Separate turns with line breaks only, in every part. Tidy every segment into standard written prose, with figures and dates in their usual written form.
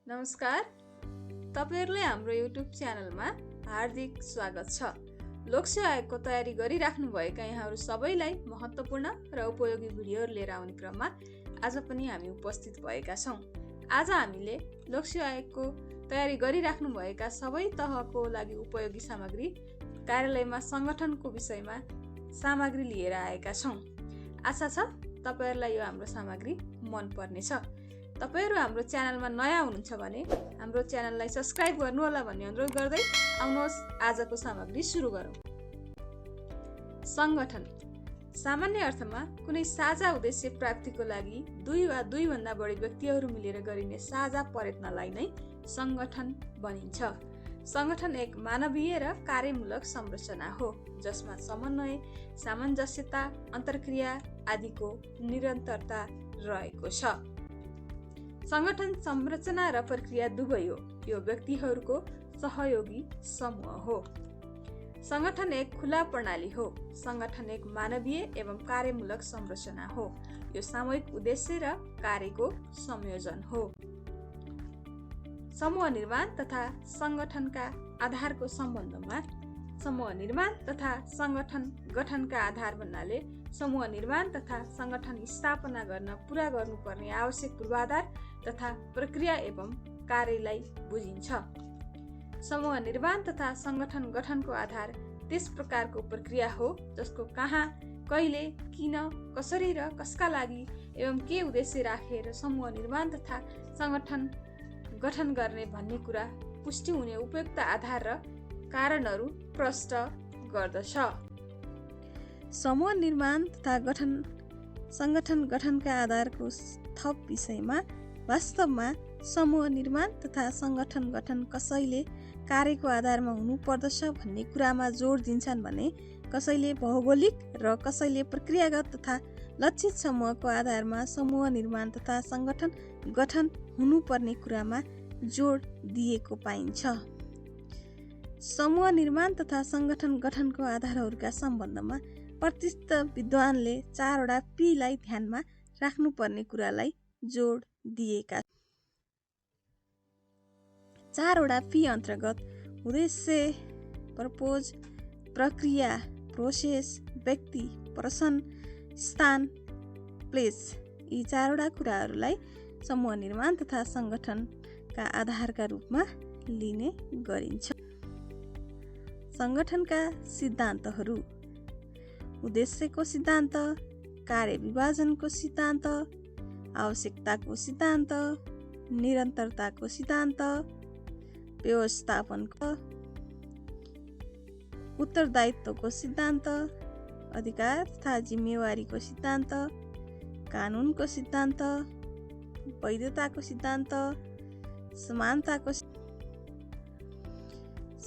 नमस्कार, तपाईहरुले हाम्रो युट्युब च्यानलमा हार्दिक स्वागत छ। लोकसेवा आयोगको तयारी गरिराख्नु भएका यहाँहरु सबैलाई महत्त्वपूर्ण र उपयोगी भिडियोहरु लिएर आउने क्रममा आज पनि हामी उपस्थित भएका छौं। आज हामीले लोकसेवा आयोगको तयारी गरिराख्नु भएका सबै तहको लागि उपयोगी सामग्री कार्यालयमा संगठनको विषयमा सामग्री लिएर आएका छौं। आशा छ तपाईहरुलाई यो हाम्रो सामग्री मन पर्नेछ। तपाईहरु हाम्रो च्यानलमा नयाँ हुनुहुन्छ भने हाम्रो च्यानललाई सब्स्क्राइब गर्नु होला भन्ने अनुरोध गर्दै आउनुहोस् आजको सामग्री सुरु गरौँ। संगठन सामान्य अर्थमा कुनै साझा उद्देश्य प्राप्तिको लागि दुई वा दुई भन्दा बढी व्यक्तिहरू मिलेर गरिने साझा प्रयत्नलाई नै संगठन भनिन्छ। संगठन एक मानवीय र कार्यमूलक संरचना हो जसमा समन्वय, सामञ्जस्यता, अन्तर्क्रिया आदिको निरन्तरता रहेको छ। संगठन संरचना र प्रक्रिया दुवै हो। यो व्यक्तिहरूको सहयोगी समूह हो। संगठन एक खुला प्रणाली हो। संगठन एक मानवीय एवं कार्यमूलक संरचना हो। यो सामूहिक उद्देश्य र कार्यको संयोजन हो। समूह निर्माण तथा संगठनका आधारको सम्बन्धमा समूह निर्माण तथा संगठन गठनका आधार भन्नाले समूह निर्माण तथा संगठन स्थापना गर्न पूरा गर्नुपर्ने आवश्यक पूर्वाधार तथा प्रक्रिया एवं कार्यलाई बुझिन्छ। समूह निर्माण तथा संगठन गठनको आधार त्यस प्रकारको प्रक्रिया हो जसको कहाँ, कहिले, किन, कसरी र कसका लागि एवं के उद्देश्य राखेर समूह निर्माण तथा संगठन गठन गर्ने भन्ने कुरा पुष्टि हुने उपयुक्त आधार र कारणहरू प्रष्ट गर्दछ। समूह निर्माण तथा संगठन गठनका आधारको थप विषयमा वास्तवमा समूह निर्माण तथा संगठन गठन कसैले कार्यको आधारमा हुनु पर्दछ भन्ने कुरामा जोड दिन्छन् भने कसैले भौगोलिक र कसैले प्रक्रियागत तथा लक्षित समूहको आधारमा समूह निर्माण तथा संगठन गठन हुनुपर्ने कुरामा जोड दिएको पाइन्छ। समूह निर्माण तथा संगठन गठनको आधारहरूका सम्बन्धमा प्रतिष्ठित विद्वानले 4 वटा पी लाई ध्यानमा राख्नुपर्ने कुरालाई जोड दिएका 4 वटा पी अन्तर्गत उद्देश्य, पर्पोज, प्रक्रिया, प्रोसेस, व्यक्ति, पर्सन, स्थान, प्लेस यी 4 वटा कुराहरूलाई समूह निर्माण तथा संगठनका आधारका रूपमा लिने गरिन्छ। संगठनका सिद्धान्तहरू: उद्देश्यको सिद्धान्त, कार्य विभाजनको सिद्धान्त, आवश्यकताको सिद्धान्त, निरन्तरताको सिद्धान्त, व्यवस्थापनको, उत्तरदायित्वको सिद्धान्त, अधिकार तथा जिम्मेवारीको सिद्धान्त, कानुनको सिद्धान्त, वैधताको सिद्धान्त, समानताको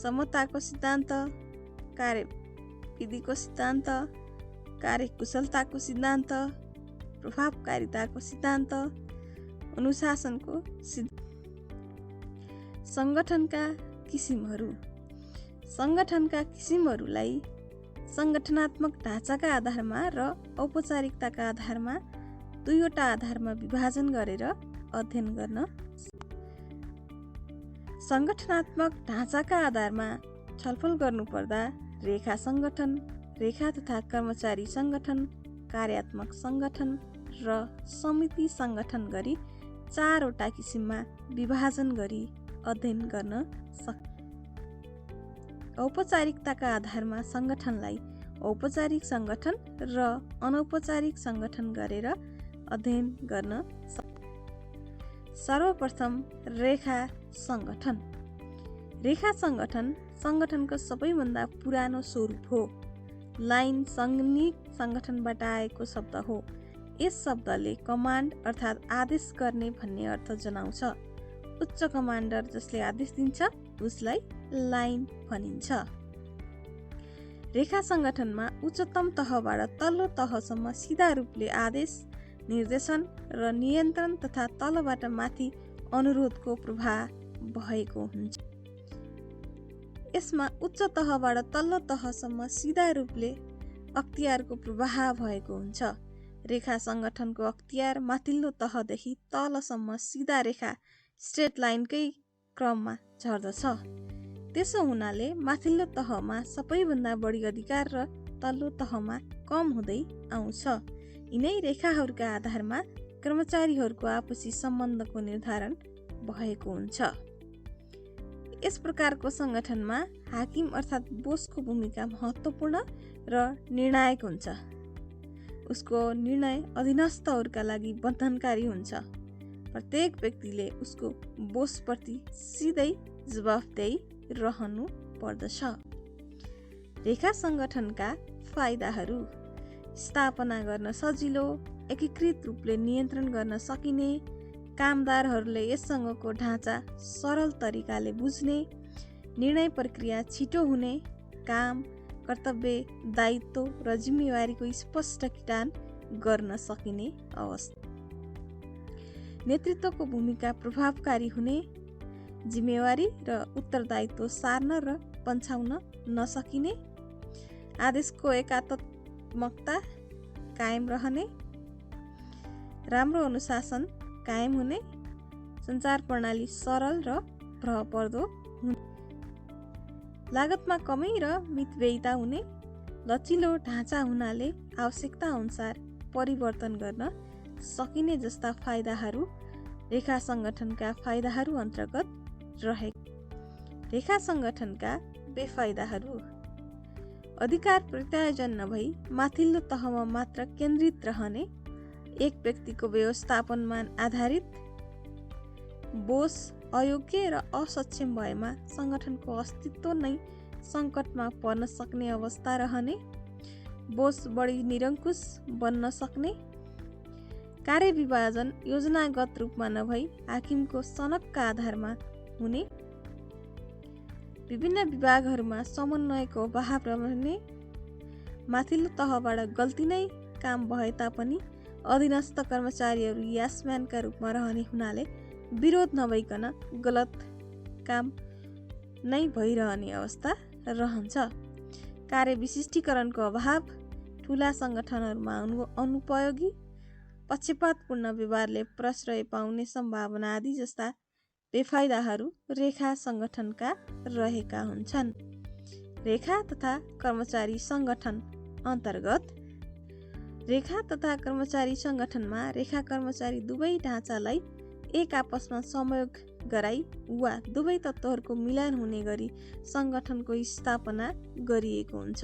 समताको सिद्धान्त, कार्यविधिको सिद्धान्त, कार्यकुशलताको सिद्धान्त, प्रभावकारिताको सिद्धान्त, अनुशासनको सिद्धान्त। संगठनका किसिमहरू: संगठनका किसिमहरूलाई संगठनात्मक ढाँचाका आधारमा र औपचारिकताका आधारमा 2 वटा आधारमा विभाजन गरेर अध्ययन गर्न। संगठनात्मक ढाँचाका आधारमा छलफल गर्नुपर्दा रेखा संगठन, रेखा तथा कर्मचारी संगठन, कार्यात्मक संगठन र समिति संगठन गरी 4 वटा किसिममा विभाजन गरी अध्ययन गर्न सक्छ। औपचारिकताका आधारमा संगठनलाई औपचारिक संगठन र अनौपचारिक संगठन गरेर अध्ययन गर्न सक्छ। सर्वप्रथम रेखा संगठन। रेखा संगठन संगठनको सबैभन्दा पुरानो स्वरूप हो। लाइन सैनिक संगठनबाट आएको शब्द हो। यस शब्दले कमान्ड अर्थात् आदेश गर्ने भन्ने अर्थ जनाउँछ। उच्च कमान्डर जसले आदेश दिन्छ उसलाई लाइन भनिन्छ। रेखा संगठनमा उच्चतम तहबाट तल्लो तहसम्म सिधा रूपले आदेश, निर्देशन र नियन्त्रण तथा तलबाट माथि अनुरोधको प्रवाह भएको हुन्छ। यसमा उच्च तहबाट तल्लो तहसम्म सिधा रूपले अख्तियारको प्रवाह भएको हुन्छ। रेखा संगठनको अख्तियार माथिल्लो तहदेखि तलसम्म सिधा रेखा स्ट्रेट लाइनकै क्रममा झर्दछ। त्यसो हुनाले माथिल्लो तहमा सबैभन्दा बढी अधिकार र तल्लो तहमा कम हुँदै आउँछ। यिनै रेखाहरूका आधारमा कर्मचारीहरूको आपसी सम्बन्धको निर्धारण भएको हुन्छ। यस प्रकारको सङ्गठनमा हाकिम अर्थात् बोसको भूमिका महत्त्वपूर्ण र निर्णायक हुन्छ। उसको निर्णय अधीनस्थहरूका लागि बन्धनकारी हुन्छ। प्रत्येक व्यक्तिले उसको बोसप्रति सिधै जवाफदेही रहनु पर्दछ। रेखा सङ्गठनका फाइदाहरू: स्थापना गर्न सजिलो, एकीकृत रूपले नियन्त्रण गर्न सकिने, कामदारहरूले यससँगको ढाँचा सरल तरिकाले बुझ्ने, निर्णय प्रक्रिया छिटो हुने, काम, कर्तव्य, दायित्व र जिम्मेवारीको स्पष्ट किटान गर्न सकिने अवस्था। नेतृत्वको भूमिका प्रभावकारी हुने, जिम्मेवारी र उत्तरदायित्व सार्न र पन्छाउन नसकिने, आदेशको एकात्मकता कायम रहने, राम्रो अनुशासन कायम हुने, सञ्चार प्रणाली सरल र भरपर्दो हुने, लागतमा कमी र मितव्ययिता हुने, लचिलो ढाँचा हुनाले आवश्यकता अनुसार परिवर्तन गर्न सकिने जस्ता फाइदाहरू रेखा सङ्गठनका फाइदाहरू अन्तर्गत रहे। रेखा सङ्गठनका बेफाइदाहरू: अधिकार प्रत्यायोजन नभई माथिल्लो तहमा मात्र केन्द्रित रहने, एक व्यक्तिको व्यवस्थापनमा आधारित, बोस अयोग्य र असक्षम भएमा सङ्गठनको अस्तित्व नै सङ्कटमा पर्न सक्ने अवस्था रहने, बोस बढी निरङ्कुश बन्न सक्ने, कार्यविभाजन योजनागत रूपमा नभई हाकिमको सनकका आधारमा हुने, विभिन्न विभागहरूमा समन्वयको अभाव रहने, माथिल्लो तहबाट गल्ती नै काम भए तापनि अधीनस्थ कर्मचारीहरू यासम्यानका रूपमा रहने हुनाले विरोध नभइकन गलत काम नै भइरहने अवस्था रहन्छ। कार्यविशिष्टीकरणको अभाव, ठुला सङ्गठनहरूमा अनुपयोगी, पक्षपातपूर्ण व्यवहारले प्रश्रय पाउने सम्भावना आदि जस्ता बेफाइदाहरू रेखा सङ्गठनका रहेका हुन्छन्। रेखा तथा कर्मचारी सङ्गठन अन्तर्गत: रेखा तथा कर्मचारी सङ्गठनमा रेखा कर्मचारी दुवै ढाँचालाई एक आपसमा संयोग गराई वा दुवै तत्त्वहरूको मिलन हुने गरी सङ्गठनको स्थापना गरिएको हुन्छ।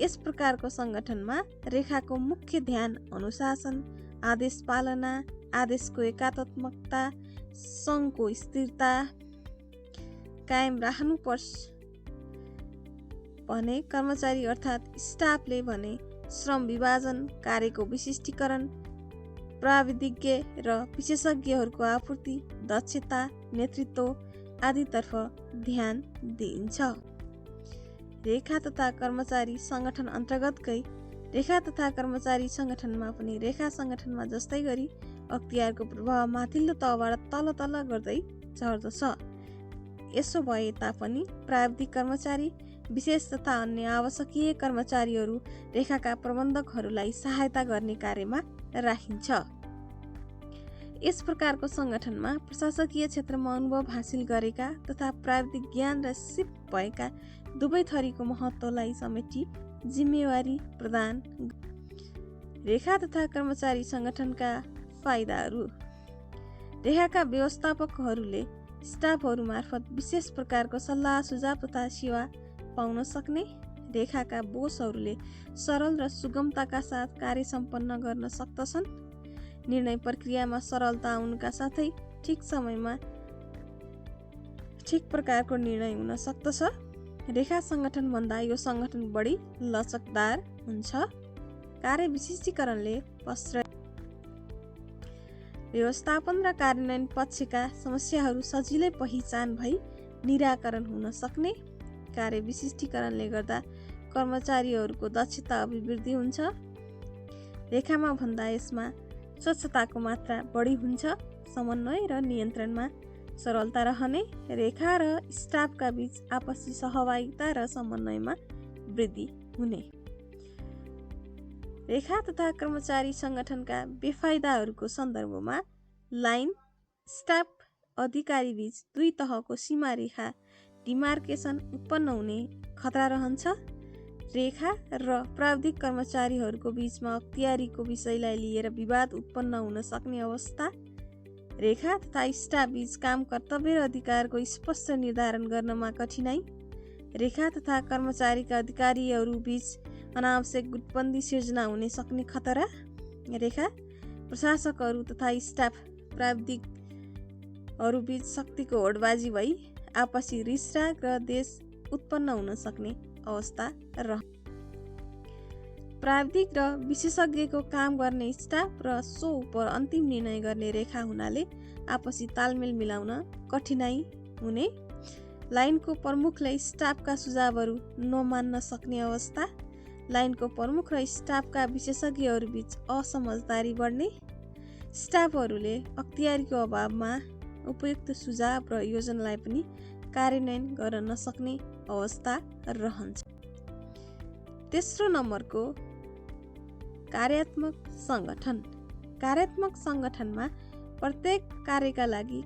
यस प्रकारको सङ्गठनमा रेखाको मुख्य ध्यान अनुशासन, आदेश पालना, आदेशको एकात्मकता, सङ्घको स्थिरता कायम राख्नुपर्छ भने कर्मचारी अर्थात् स्टाफले भने श्रम विभाजन, कार्यको विशिष्टीकरण, प्राविधिज्ञ र विशेषज्ञहरूको आपूर्ति, दक्षता, नेतृत्व आदितर्फ ध्यान दिइन्छ। रेखा तथा कर्मचारी सङ्गठन अन्तर्गतकै रेखा तथा कर्मचारी सङ्गठनमा पनि रेखा सङ्गठनमा जस्तै गरी अख्तियारको प्रभाव माथिल्लो तहबाट तल गर्दै झर्दछ। यसो भए तापनि प्राविधिक कर्मचारी, विशेष तथा अन्य आवश्यकीय कर्मचारीहरू रेखाका प्रबन्धकहरूलाई सहायता गर्ने कार्यमा राखिन्छ। यस प्रकारको सङ्गठनमा प्रशासकीय क्षेत्रमा अनुभव हासिल गरेका तथा प्राविधिक ज्ञान र सिप भएका दुवै थरीको महत्त्वलाई समेटी जिम्मेवारी प्रदान। रेखा तथा कर्मचारी सङ्गठनका फाइदाहरू: रेखाका व्यवस्थापकहरूले स्टाफहरू मार्फत विशेष प्रकारको सल्लाह सुझाव तथा सेवा पाउन सक्ने, रेखाका बोसहरूले सरल र सुगमताका साथ कार्य सम्पन्न गर्न सक्दछन्, निर्णय प्रक्रियामा सरलता आउनुका साथै ठिक समयमा ठिक प्रकारको निर्णय हुन सक्दछ। रेखा सङ्गठनभन्दा यो सङ्गठन बढी लचकदार हुन्छ। कार्य विशिष्टीकरणले प्रश्रय व्यवस्थापन र कार्यान्वयन पक्षका समस्याहरू सजिलै पहिचान भई निराकरण हुन सक्ने, कार्य विशिष्टीकरणले गर्दा कर्मचारीहरूको दक्षता अभिवृद्धि हुन्छ। रेखामा भन्दा यसमा स्वच्छताको मात्रा बढी हुन्छ, समन्वय र नियन्त्रणमा सरलता रहने, रेखा र स्टाफका बीच आपसी सहभागिता र समन्वयमा वृद्धि हुने। रेखा तथा कर्मचारी सङ्गठनका बेफाइदाहरूको सन्दर्भमा लाइन, स्टाफ अधिकारी बीच दुई तहको सीमा रेखा डिमार्केसन उत्पन्न हुने खतरा रहन्छ। रेखा र प्राविधिक कर्मचारीहरूको बीचमा अख्तियारीको विषयलाई लिएर विवाद उत्पन्न हुन सक्ने अवस्था। रेखा तथा स्टाफ बीच काम कर्तव्य र अधिकारको स्पष्ट निर्धारण गर्नमा कठिनाई। रेखा तथा कर्मचारीका अधिकारीहरू बीच अनावश्यक गुटबन्दी सिर्जना हुने सक्ने खतरा। रेखा प्रशासकहरू तथा स्टाफ प्राविधिकहरू बीच शक्तिको होडबाजी भई आपसी रिसराग र देश उत्पन्न हुन सक्ने अवस्था रह। प्राविधिक र विशेषज्ञको काम गर्ने स्टाफ र सो उप अन्तिम निर्णय गर्ने रेखा हुनाले आपसी तालमेल मिलाउन कठिनाई हुने। लाइनको प्रमुखले स्टाफका सुझावहरू नमान्न सक्ने अवस्था। लाइनको प्रमुख र स्टाफका विशेषज्ञहरू बीच असमझदारी बढ्ने। स्टाफहरूले अख्तियारीको अभावमा उपयुक्त सुझाव र योजनालाई पनि कार्यान्वयन गर्न नसक्ने अवस्था रहन्छ। तेस्रो नम्बरको कार्यात्मक सङ्गठन। कार्यात्मक सङ्गठनमा प्रत्येक कार्यका लागि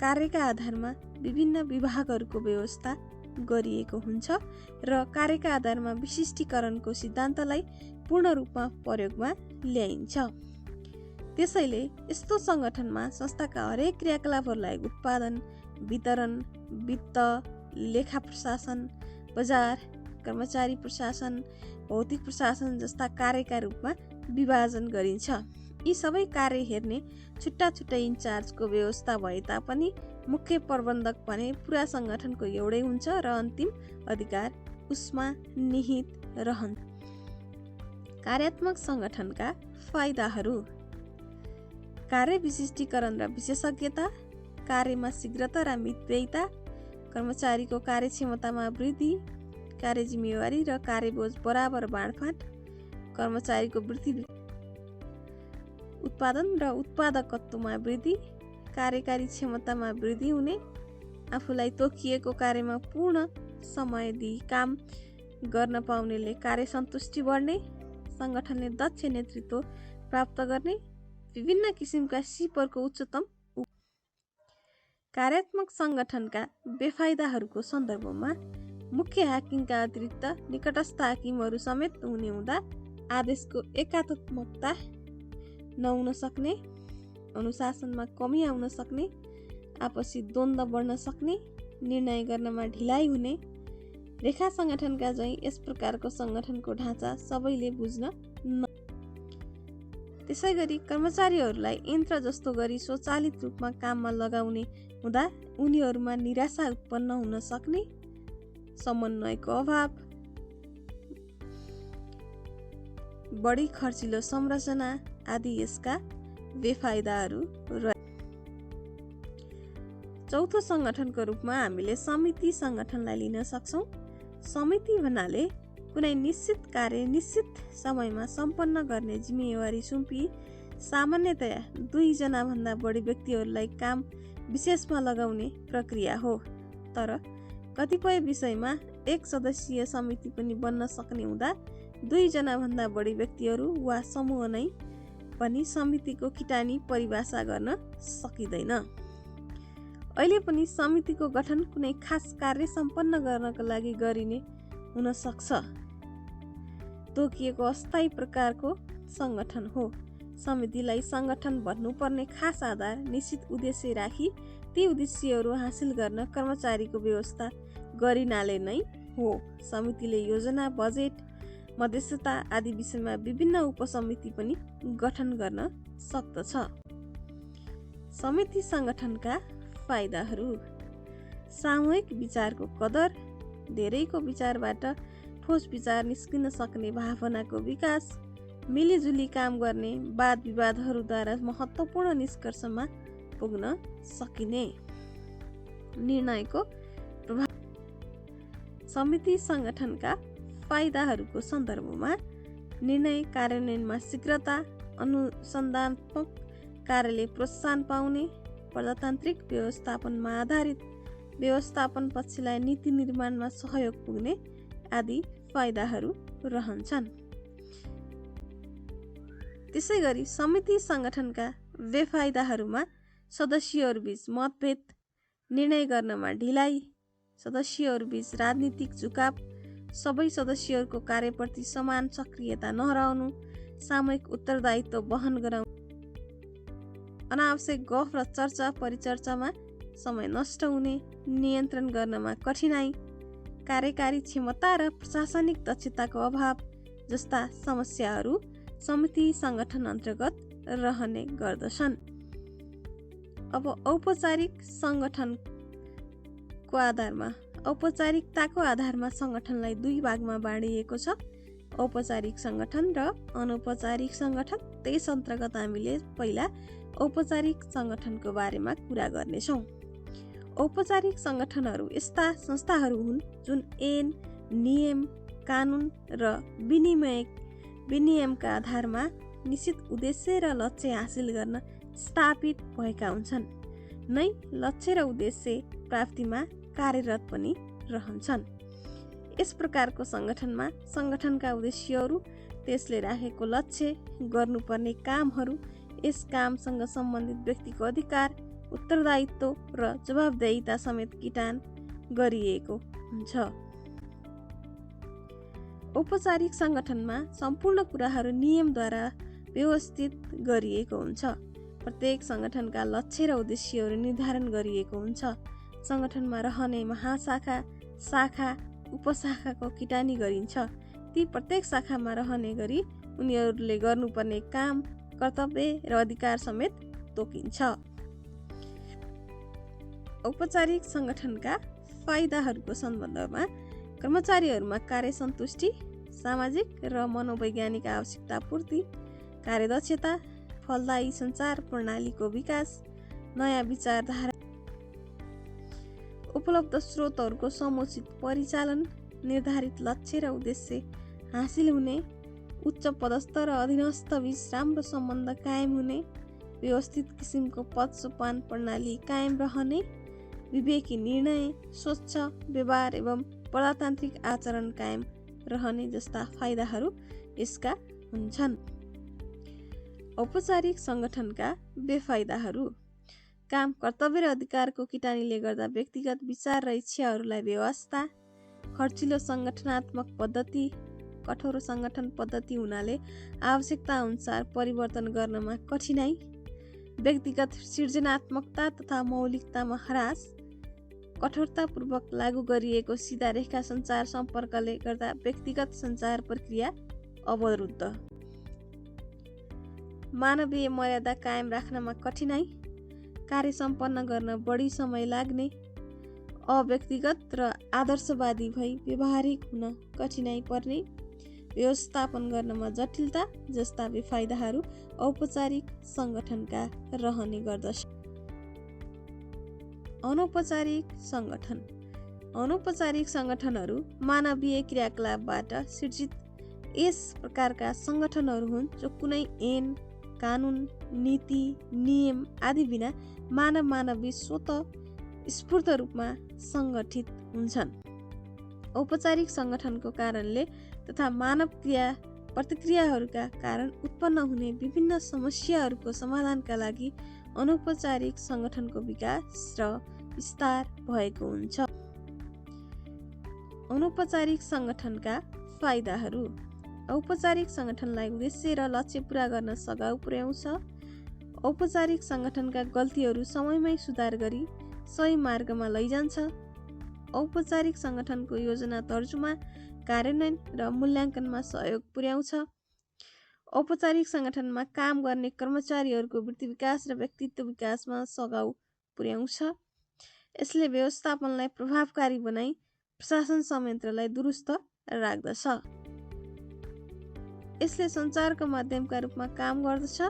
कार्यका आधारमा विभिन्न विभागहरूको व्यवस्था गरिएको हुन्छ र कार्यका आधारमा विशिष्टीकरणको सिद्धान्तलाई पूर्ण रूपमा प्रयोगमा ल्याइन्छ। त्यसैले यस्तो सङ्गठनमा संस्थाका हरेक क्रियाकलापहरूलाई उत्पादन, वितरण, वित्त, लेखा प्रशासन, बजार, कर्मचारी प्रशासन, भौतिक प्रशासन जस्ता कार्यका रूपमा विभाजन गरिन्छ। यी सबै कार्य हेर्ने छुट्टा छुट्टै इन्चार्जको व्यवस्था भए तापनि मुख्य प्रबन्धक भने पुरा सङ्गठनको एउटै हुन्छ र अन्तिम अधिकार उसमा निहित रहन्छ। कार्यात्मक सङ्गठनका फाइदाहरू। कार्य विशिष्टीकरण र विशेषज्ञता, कार्यमा शीघ्रता र मितव्ययिता, कर्मचारीको कार्यक्षमतामा वृद्धि, कार्य जिम्मेवारी र कार्यबोझ बराबर बाँडफाँड, कर्मचारीको वृद्धि, उत्पादन र उत्पादकत्वमा वृद्धि, कार्यकारी क्षमतामा वृद्धि हुने, आफूलाई तोकिएको कार्यमा पूर्ण समय दिई काम गर्न पाउनेले कार्य सन्तुष्टि बढ्ने, सङ्गठनले दक्ष नेतृत्व प्राप्त गर्ने, विभिन्न किसिमका सिपहरूको उच्चतम। कार्यात्मक सङ्गठनका बेफाइदाहरूको सन्दर्भमा मुख्य हाकिमका अतिरिक्त निकटस्थ हाकिमहरू समेत हुने हुँदा आदेशको एकात्मकता नहुन सक्ने, अनुशासनमा कमी आउन सक्ने, आपसी द्वन्द्व बढ्न सक्ने, निर्णय गर्नमा ढिलाइ हुने। रेखा सङ्गठनका चाहिँ यस प्रकारको सङ्गठनको ढाँचा सबैले बुझ्न त्यसै गरी कर्मचारीहरूलाई यन्त्र जस्तो गरी स्वचालित रूपमा काममा लगाउने हुँदा उनीहरूमा निराशा उत्पन्न हुन सक्ने, समन्वयको अभाव, बढी खर्चिलो संरचना आदि यसका बेफाइदाहरू रहे। चौथो सङ्गठनको रूपमा हामीले समिति सङ्गठनलाई लिन सक्छौँ। समिति भन्नाले कुनै निश्चित कार्य निश्चित समयमा सम्पन्न गर्ने जिम्मेवारी सुम्पी सामान्यतया 2 जनाभन्दा बढी व्यक्तिहरूलाई काम विशेषमा लगाउने प्रक्रिया हो। तर कतिपय विषयमा 1 सदस्यीय समिति पनि बन्न सक्ने हुँदा 2 जनाभन्दा बढी व्यक्तिहरू वा समूह नै पनि समितिको किटानी परिभाषा गर्न सकिँदैन। अहिले पनि समितिको गठन कुनै खास कार्य सम्पन्न गर्नको लागि गरिने हुन सक्छ। तोकिएको अस्थायी प्रकारको सङ्गठन हो। समितिलाई सङ्गठन भन्नुपर्ने खास आधार, निश्चित उद्देश्य राखी ती उद्देश्यहरू हासिल गर्न कर्मचारीको व्यवस्था गरिनाले नै हो। समितिले योजना, बजेट, मध्यस्थता आदि विषयमा विभिन्न उपसमिति पनि गठन गर्न सक्दछ। समिति सङ्गठनका फाइदाहरू। सामूहिक विचारको कदर, धेरैको विचारबाट ठोस विचार निस्किन सक्ने भावनाको विकास, मिलिजुली काम गर्ने, वाद विवादहरूद्वारा महत्त्वपूर्ण निष्कर्षमा पुग्न सकिने, निर्णयको प्रभाव। समिति सङ्गठनका फाइदाहरूको सन्दर्भमा निर्णय कार्यान्वयनमा शीघ्रता, अनुसन्धानात्मक कार्यले प्रोत्साहन पाउने, प्रजातान्त्रिक व्यवस्थापनमा आधारित व्यवस्थापन पक्षलाई नीति निर्माणमा सहयोग पुग्ने आदि फाइदाहरू रहन्छन्। त्यसै गरी समिति सङ्गठनका बेफाइदाहरूमा सदस्यहरूबीच मतभेद, निर्णय गर्नमा ढिलाइ, सदस्यहरूबीच राजनीतिक झुकाव, सबै सदस्यहरूको कार्यप्रति समान सक्रियता नहराउनु, सामूहिक उत्तरदायित्व वहन गराउनु, अनावश्यक गफ र चर्चा परिचर्चामा समय नष्ट हुने, नियन्त्रण गर्नमा कठिनाइ, कार्यकारी क्षमता र प्रशासनिक दक्षताको अभाव जस्ता समस्याहरू समिति सङ्गठन अन्तर्गत रहने गर्दछन्। अब औपचारिक सङ्गठनको आधारमा औपचारिकताको आधारमा सङ्गठनलाई दुई भागमा बाँडिएको छ, औपचारिक सङ्गठन र अनौपचारिक सङ्गठन। त्यस अन्तर्गत हामीले पहिला औपचारिक सङ्गठनको बारेमा कुरा गर्नेछौँ। औपचारिक सङ्गठनहरू यस्ता संस्थाहरू हुन् जुन ऐन, नियम, कानुन र विनियमका आधारमा निश्चित उद्देश्य र लक्ष्य हासिल गर्न स्थापित भएका हुन्छन् नै लक्ष्य र उद्देश्य प्राप्तिमा कार्यरत पनि रहन्छन्। यस प्रकारको सङ्गठनमा सङ्गठनका उद्देश्यहरू, त्यसले राखेको लक्ष्य, गर्नुपर्ने कामहरू, यस कामसँग सम्बन्धित व्यक्तिको अधिकार, उत्तरदायित्व र जवाबदेहिता समेत किटान गरिएको हुन्छ। औपचारिक सङ्गठनमा सम्पूर्ण कुराहरू नियमद्वारा व्यवस्थित गरिएको हुन्छ। प्रत्येक सङ्गठनका लक्ष्य र उद्देश्यहरू निर्धारण गरिएको हुन्छ। सङ्गठनमा रहने महाशाखा, शाखा, उपशाखाको किटानी गरिन्छ। ती प्रत्येक शाखामा रहने गरी उनीहरूले गर्नुपर्ने काम, कर्तव्य र अधिकार समेत तोकिन्छ। औपचारिक सङ्गठनका फाइदाहरूको सन्दर्भमा कर्मचारीहरूमा कार्य सन्तुष्टि, सामाजिक र मनोवैज्ञानिक आवश्यकता पूर्ति, कार्यदक्षता, फलदायी सञ्चार प्रणालीको विकास, नयाँ विचारधारा, उपलब्ध स्रोतहरूको समुचित परिचालन, निर्धारित लक्ष्य र उद्देश्य हासिल हुने, उच्च पदस्थ र अधीनस्थ बीच राम्रो सम्बन्ध कायम हुने, व्यवस्थित किसिमको पद सोपान प्रणाली कायम रहने, विवेकी निर्णय, स्वच्छ व्यवहार एवं प्रजातान्त्रिक आचरण कायम रहने जस्ता फाइदाहरू यसका हुन्छन्। औपचारिक सङ्गठनका बेफाइदाहरू: काम, कर्तव्य र अधिकारको किटानीले गर्दा व्यक्तिगत विचार र इच्छाहरूलाई बेवास्ता, खर्चिलो सङ्गठनात्मक पद्धति, कठोर सङ्गठन पद्धति हुनाले आवश्यकता अनुसार परिवर्तन गर्नमा कठिनाइ, व्यक्तिगत सृजनात्मकता तथा मौलिकतामा ह्रास, कठोरतापूर्वक लागू गरिएको सिधा रेखा सञ्चार सम्पर्कले गर्दा व्यक्तिगत सञ्चार प्रक्रिया अवरुद्ध, मानवीय मर्यादा कायम राख्नमा कठिनाइ, कार्य सम्पन्न गर्न बढी समय लाग्ने, अव्यक्तिगत र आदर्शवादी भई व्यवहारिक हुन कठिनाइ पर्ने, व्यवस्थापन गर्नमा जटिलता जस्ता बेफाइदाहरू औपचारिक सङ्गठनका रहने गर्दछ। अनौपचारिक सङ्गठन: अनौपचारिक सङ्गठनहरू मानवीय क्रियाकलापबाट सिर्जित यस प्रकारका सङ्गठनहरू हुन् जो कुनै ऐन, कानुन, नीति, नियम आदि बिना मानवीय स्वतः स्फूर्त रूपमा सङ्गठित हुन्छन्। औपचारिक सङ्गठनको कारणले तथा मानव प्रतिक्रियाहरूका कारण उत्पन्न हुने विभिन्न समस्याहरूको समाधानका लागि अनौपचारिक सङ्गठनको विकास र विस्तार भएको हुन्छ। अनौपचारिक सङ्गठनका फाइदाहरू: औपचारिक सङ्गठनलाई उद्देश्य र लक्ष्य पूरा गर्न सघाउ पुर्याउँछ। औपचारिक सङ्गठनका गल्तीहरू समयमै सुधार गरी सही मार्गमा लैजान्छ। औपचारिक सङ्गठनको योजना तर्जुमा, कार्यान्वयन र मूल्याङ्कनमा सहयोग पुर्याउँछ। औपचारिक सङ्गठनमा काम गर्ने कर्मचारीहरूको वृत्ति विकास र व्यक्तित्व विकासमा सघाउ पुर्याउँछ। यसले व्यवस्थापनलाई प्रभावकारी बनाई प्रशासन संयन्त्रलाई दुरुस्त राख्दछ। यसले सञ्चारको माध्यमका रूपमा काम गर्दछ।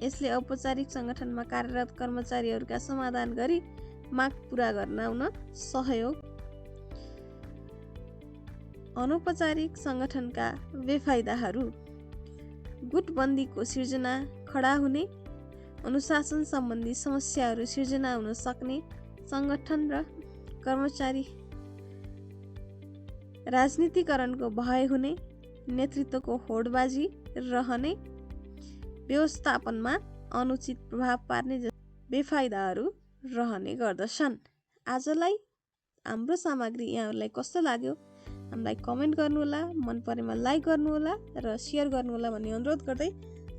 यसले औपचारिक सङ्गठनमा कार्यरत कर्मचारीहरूका समाधान गरी माग पूरा गर्न सहयोग। अनौपचारिक सङ्गठनका बेफाइदाहरू: गुटबन्दीको सिर्जना, खडा हुने, अनुशासन सम्बन्धी समस्याहरू सिर्जना हुन सक्ने, सङ्गठन र कर्मचारी राजनीतिकरणको भय हुने, नेतृत्वको होडबाजी रहने, व्यवस्थापनमा अनुचित प्रभाव पार्ने बेफाइदाहरू रहने गर्दछन्। आजलाई हाम्रो सामग्री यहाँहरूलाई कस्तो लाग्यो हामीलाई कमेन्ट गर्नुहोला, मन परेमा लाइक गर्नुहोला र सेयर गर्नुहोला भन्ने अनुरोध गर्दै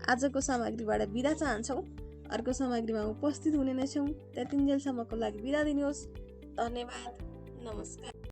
आजको सामग्रीबाट बिदा चाहन्छौँ। अर्को सामग्रीमा उपस्थित हुने नै छौँ। त्यतिन्जेलसम्मको लागि बिदा दिनुहोस्। धन्यवाद। नमस्कार।